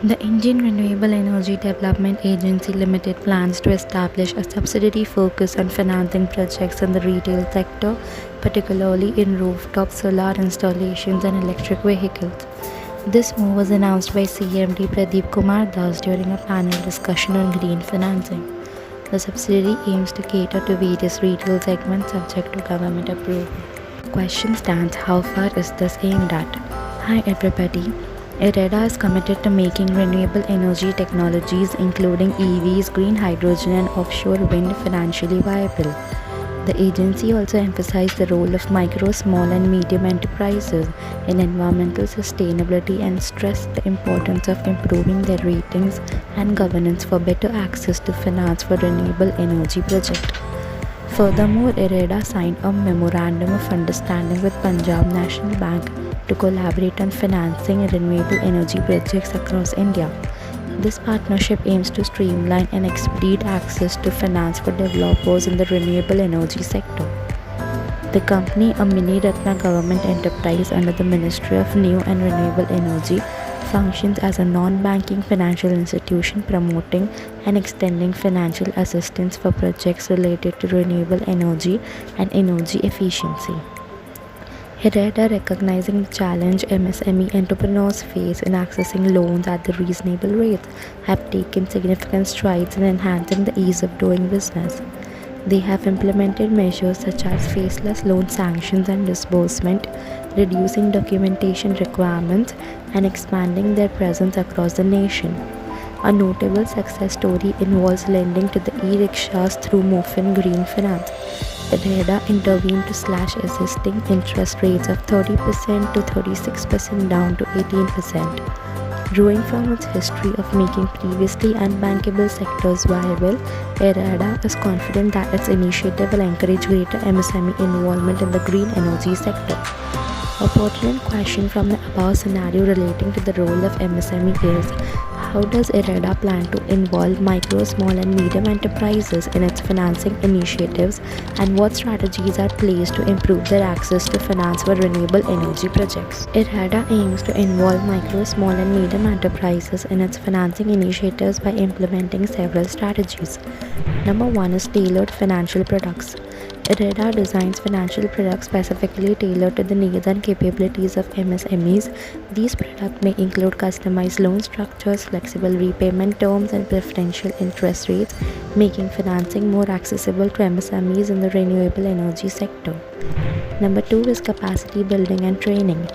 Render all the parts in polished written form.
The Indian Renewable Energy Development Agency Limited plans to establish a subsidiary focused on financing projects in the retail sector, particularly in rooftop solar installations and electric vehicles. This move was announced by CMD Pradip Kumar during a panel discussion on green financing. The subsidiary aims to cater to various retail segments subject to government approval. The question stands: how far is this aimed at? Hi everybody. Ireda is committed to making renewable energy technologies including EVs, green hydrogen and offshore wind financially viable. The agency also emphasized the role of micro, small and medium enterprises in environmental sustainability and stressed the importance of improving their ratings and governance for better access to finance for renewable energy projects. Furthermore, Ireda signed a memorandum of understanding with Punjab National Bank to collaborate on financing renewable energy projects across India. This partnership aims to streamline and expedite access to finance for developers in the renewable energy sector. The company, a mini Ratna government enterprise under the Ministry of New and Renewable Energy, functions as a non-banking financial institution promoting and extending financial assistance for projects related to renewable energy and energy efficiency. Ireda, recognizing the challenge MSME entrepreneurs face in accessing loans at the reasonable rates, have taken significant strides in enhancing the ease of doing business. They have implemented measures such as faceless loan sanctions and disbursement, reducing documentation requirements, and expanding their presence across the nation. A notable success story involves lending to the e-rickshaws through MOFIN Green Finance. Ireda intervened to slash existing interest rates of 30% to 36% down to 18%. Drawing from its history of making previously unbankable sectors viable, Ireda is confident that its initiative will encourage greater MSME involvement in the green energy sector. A pertinent question from the above scenario relating to the role of MSME is: how does Ireda plan to involve micro, small and medium enterprises in its financing initiatives, and what strategies are placed to improve their access to finance for renewable energy projects? Ireda aims to involve micro, small and medium enterprises in its financing initiatives by implementing several strategies. Number 1 is tailored financial products. Ireda designs financial products specifically tailored to the needs and capabilities of MSMEs. These products may include customized loan structures, flexible repayment terms, and preferential interest rates, making financing more accessible to MSMEs in the renewable energy sector. Number 2 is capacity building and training.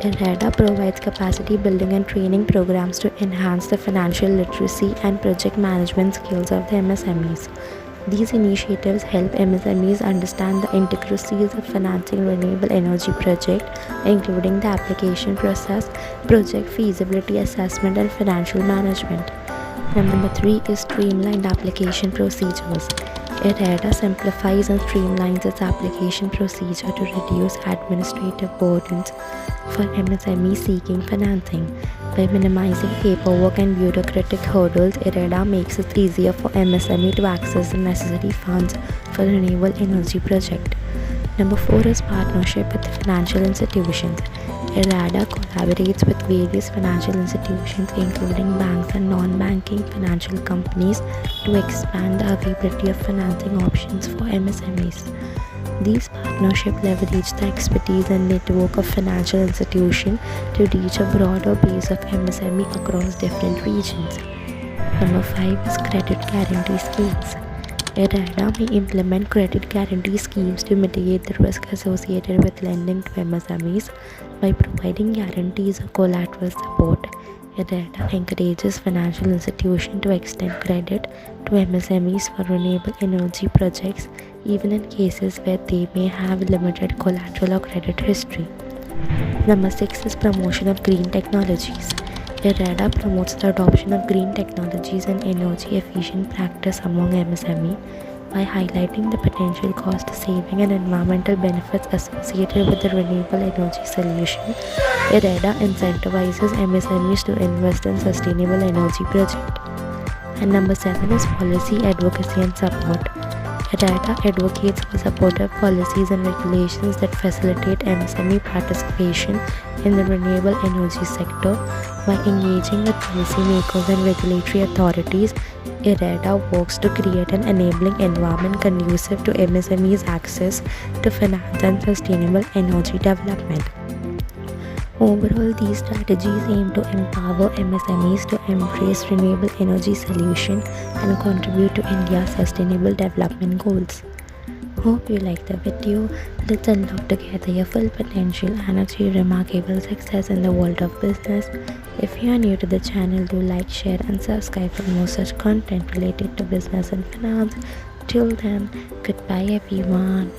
Ireda provides capacity building and training programs to enhance the financial literacy and project management skills of the MSMEs. These initiatives help MSMEs understand the intricacies of financing renewable energy projects, including the application process, project feasibility assessment, and financial management. Number 3 is streamlined application procedures. Ireda simplifies and streamlines its application procedure to reduce administrative burdens for MSMEs seeking financing. By minimizing paperwork and bureaucratic hurdles, Ireda makes it easier for MSME to access the necessary funds for renewable energy project. Number 4 is partnership with financial institutions. Ireda collaborates with various financial institutions including banks and non-banking financial companies to expand the availability of financing options for MSMEs. These partnerships leverage the expertise and network of financial institutions to reach a broader base of MSME across different regions. Number 5 is credit guarantee schemes. Ireda may implement credit guarantee schemes to mitigate the risk associated with lending to MSMEs by providing guarantees or collateral support. Ireda encourages financial institutions to extend credit to MSMEs for renewable energy projects, even in cases where they may have limited collateral or credit history. Number 6 is promotion of green technologies. Ireda promotes the adoption of green technologies and energy efficient practice among MSME by highlighting the potential cost saving and environmental benefits associated with the renewable energy solution. Ireda incentivizes MSMEs to invest in sustainable energy projects. And number 7 is policy advocacy and support. Ireda advocates for supportive policies and regulations that facilitate MSME participation in the renewable energy sector. By engaging with policymakers and regulatory authorities, Ireda works to create an enabling environment conducive to MSMEs' access to finance and sustainable energy development. Overall, these strategies aim to empower MSMEs to embrace renewable energy solutions and contribute to India's sustainable development goals. Hope you liked the video. Let's unlock together your full potential and achieve remarkable success in the world of business. If you are new to the channel, do like, share and subscribe for more such content related to business and finance. Till then, goodbye everyone.